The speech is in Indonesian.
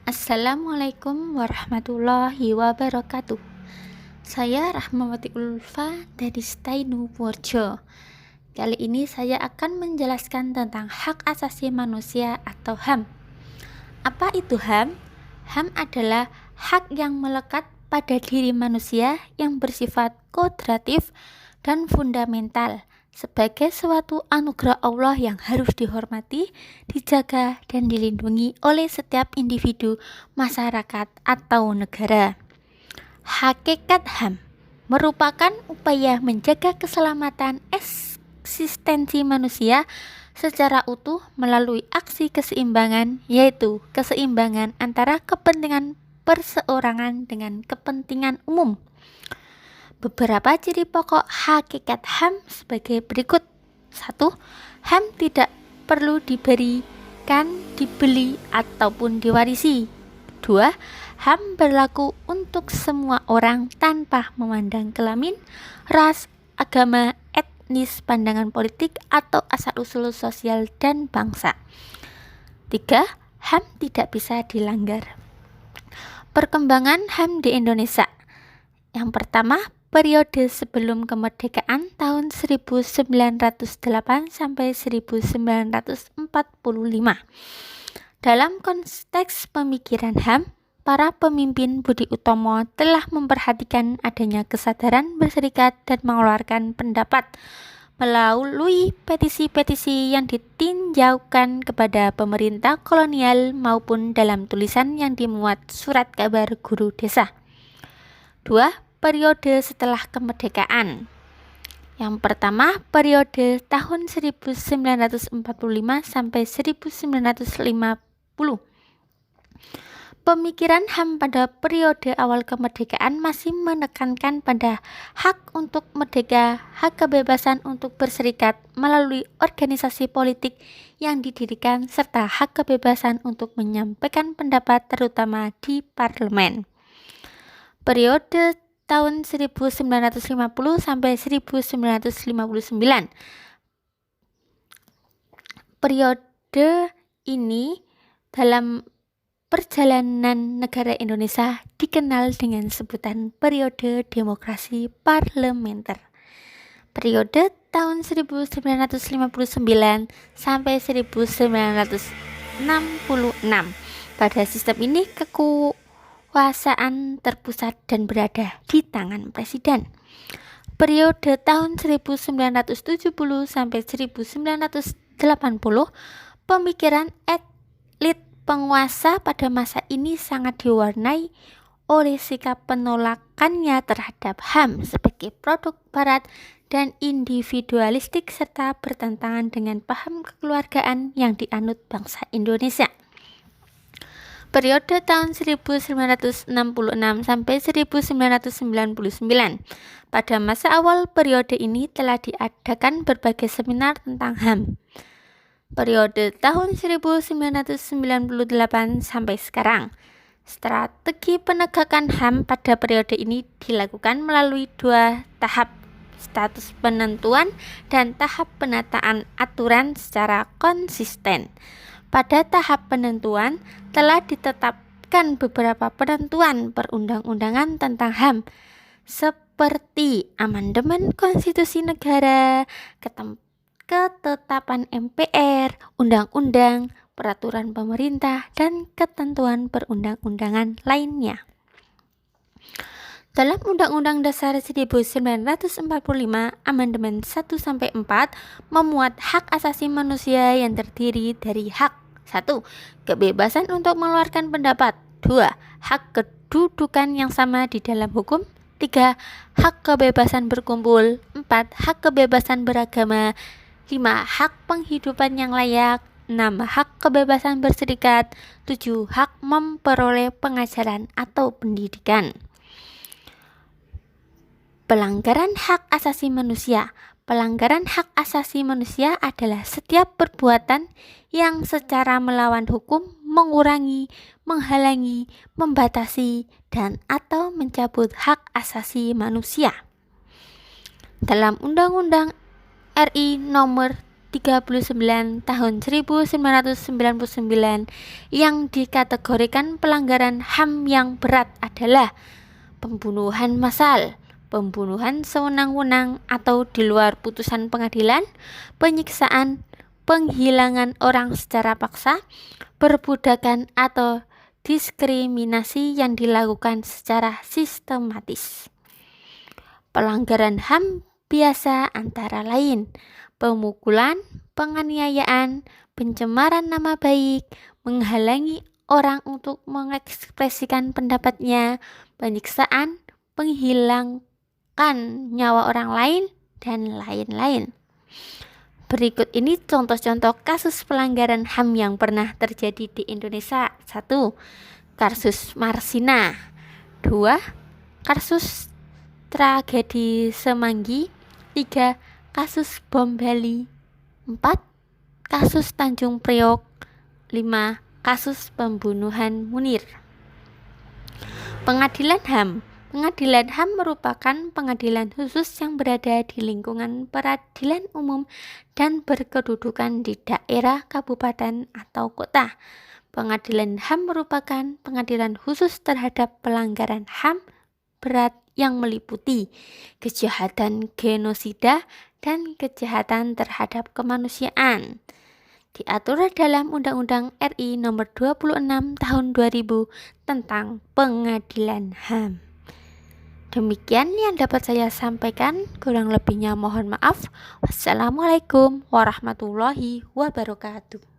Assalamualaikum warahmatullahi wabarakatuh. Saya Rahmawati Ulfa dari Stainu Purjo. Kali ini saya akan menjelaskan tentang hak asasi manusia atau HAM. Apa itu HAM? HAM adalah hak yang melekat pada diri manusia yang bersifat kodratif dan fundamental sebagai suatu anugerah Allah yang harus dihormati, dijaga, dan dilindungi oleh setiap individu, masyarakat, atau negara. Hakikat HAM merupakan upaya menjaga keselamatan eksistensi manusia secara utuh melalui aksi keseimbangan, yaitu keseimbangan antara kepentingan perseorangan dengan kepentingan umum. Beberapa ciri pokok hakikat HAM sebagai berikut. 1. HAM tidak perlu diberikan, dibeli, ataupun diwarisi. 2. HAM berlaku untuk semua orang tanpa memandang kelamin, ras, agama, etnis, pandangan politik, atau asal-usul sosial dan bangsa. 3. HAM tidak bisa dilanggar. Perkembangan HAM di Indonesia. Yang pertama, periode sebelum kemerdekaan tahun 1908 sampai 1945. Dalam konteks pemikiran HAM, para pemimpin Budi Utomo telah memperhatikan adanya kesadaran berserikat dan mengeluarkan pendapat melalui petisi-petisi yang ditinjaukan kepada pemerintah kolonial maupun dalam tulisan yang dimuat surat kabar guru desa. 2. Periode setelah kemerdekaan. Yang pertama, periode tahun 1945 sampai 1950. Pemikiran HAM pada periode awal kemerdekaan masih menekankan pada hak untuk merdeka, hak kebebasan untuk berserikat melalui organisasi politik yang didirikan, serta hak kebebasan untuk menyampaikan pendapat terutama di parlemen. Periode tahun 1950 sampai 1959. Periode ini dalam perjalanan negara Indonesia dikenal dengan sebutan periode demokrasi parlementer. Periode tahun 1959 sampai 1966. Pada sistem ini kekuasaan terpusat dan berada di tangan presiden. Periode tahun 1970 sampai 1980, pemikiran elit penguasa pada masa ini sangat diwarnai oleh sikap penolakannya terhadap HAM sebagai produk barat dan individualistik serta bertentangan dengan paham kekeluargaan yang dianut bangsa Indonesia. Periode tahun 1966 sampai 1999. Pada masa awal periode ini telah diadakan berbagai seminar tentang HAM. Periode tahun 1998 sampai sekarang. Strategi penegakan HAM pada periode ini dilakukan melalui 2 tahap, status penentuan dan tahap penataan aturan secara konsisten. Pada tahap penentuan telah ditetapkan beberapa penentuan perundang-undangan tentang HAM seperti amandemen konstitusi negara, ketetapan MPR, undang-undang, peraturan pemerintah, dan ketentuan perundang-undangan lainnya. Dalam Undang-Undang Dasar 1945, Amandemen 1-4 memuat hak asasi manusia yang terdiri dari hak 1. Kebebasan untuk mengeluarkan pendapat. 2. Hak kedudukan yang sama di dalam hukum. 3. Hak kebebasan berkumpul. 4. Hak kebebasan beragama. 5. Hak penghidupan yang layak. 6. Hak kebebasan berserikat. 7. Hak memperoleh pengajaran atau pendidikan. Pelanggaran hak asasi manusia. Pelanggaran hak asasi manusia adalah setiap perbuatan yang secara melawan hukum mengurangi, menghalangi, membatasi, dan atau mencabut hak asasi manusia. Dalam Undang-Undang RI nomor 39 tahun 1999 yang dikategorikan pelanggaran HAM yang berat adalah pembunuhan massal, pembunuhan sewenang-wenang atau di luar putusan pengadilan, penyiksaan, penghilangan orang secara paksa, perbudakan atau diskriminasi yang dilakukan secara sistematis. Pelanggaran HAM biasa antara lain pemukulan, penganiayaan, pencemaran nama baik, menghalangi orang untuk mengekspresikan pendapatnya, penyiksaan, menghilangkan nyawa orang lain, dan lain-lain. Berikut ini contoh-contoh kasus pelanggaran HAM yang pernah terjadi di Indonesia. 1. Kasus Marsina. 2. Kasus tragedi Semanggi. 3. Kasus bom Bali. 4. Kasus Tanjung Priok. 5. Kasus pembunuhan Munir. Pengadilan HAM. Pengadilan HAM merupakan pengadilan khusus yang berada di lingkungan peradilan umum dan berkedudukan di daerah, kabupaten, atau kota. Pengadilan HAM merupakan pengadilan khusus terhadap pelanggaran HAM berat yang meliputi kejahatan genosida dan kejahatan terhadap kemanusiaan. Diatur dalam Undang-Undang RI Nomor 26 Tahun 2000 tentang Pengadilan HAM. Demikian yang dapat saya sampaikan, kurang lebihnya mohon maaf. Wassalamualaikum warahmatullahi wabarakatuh.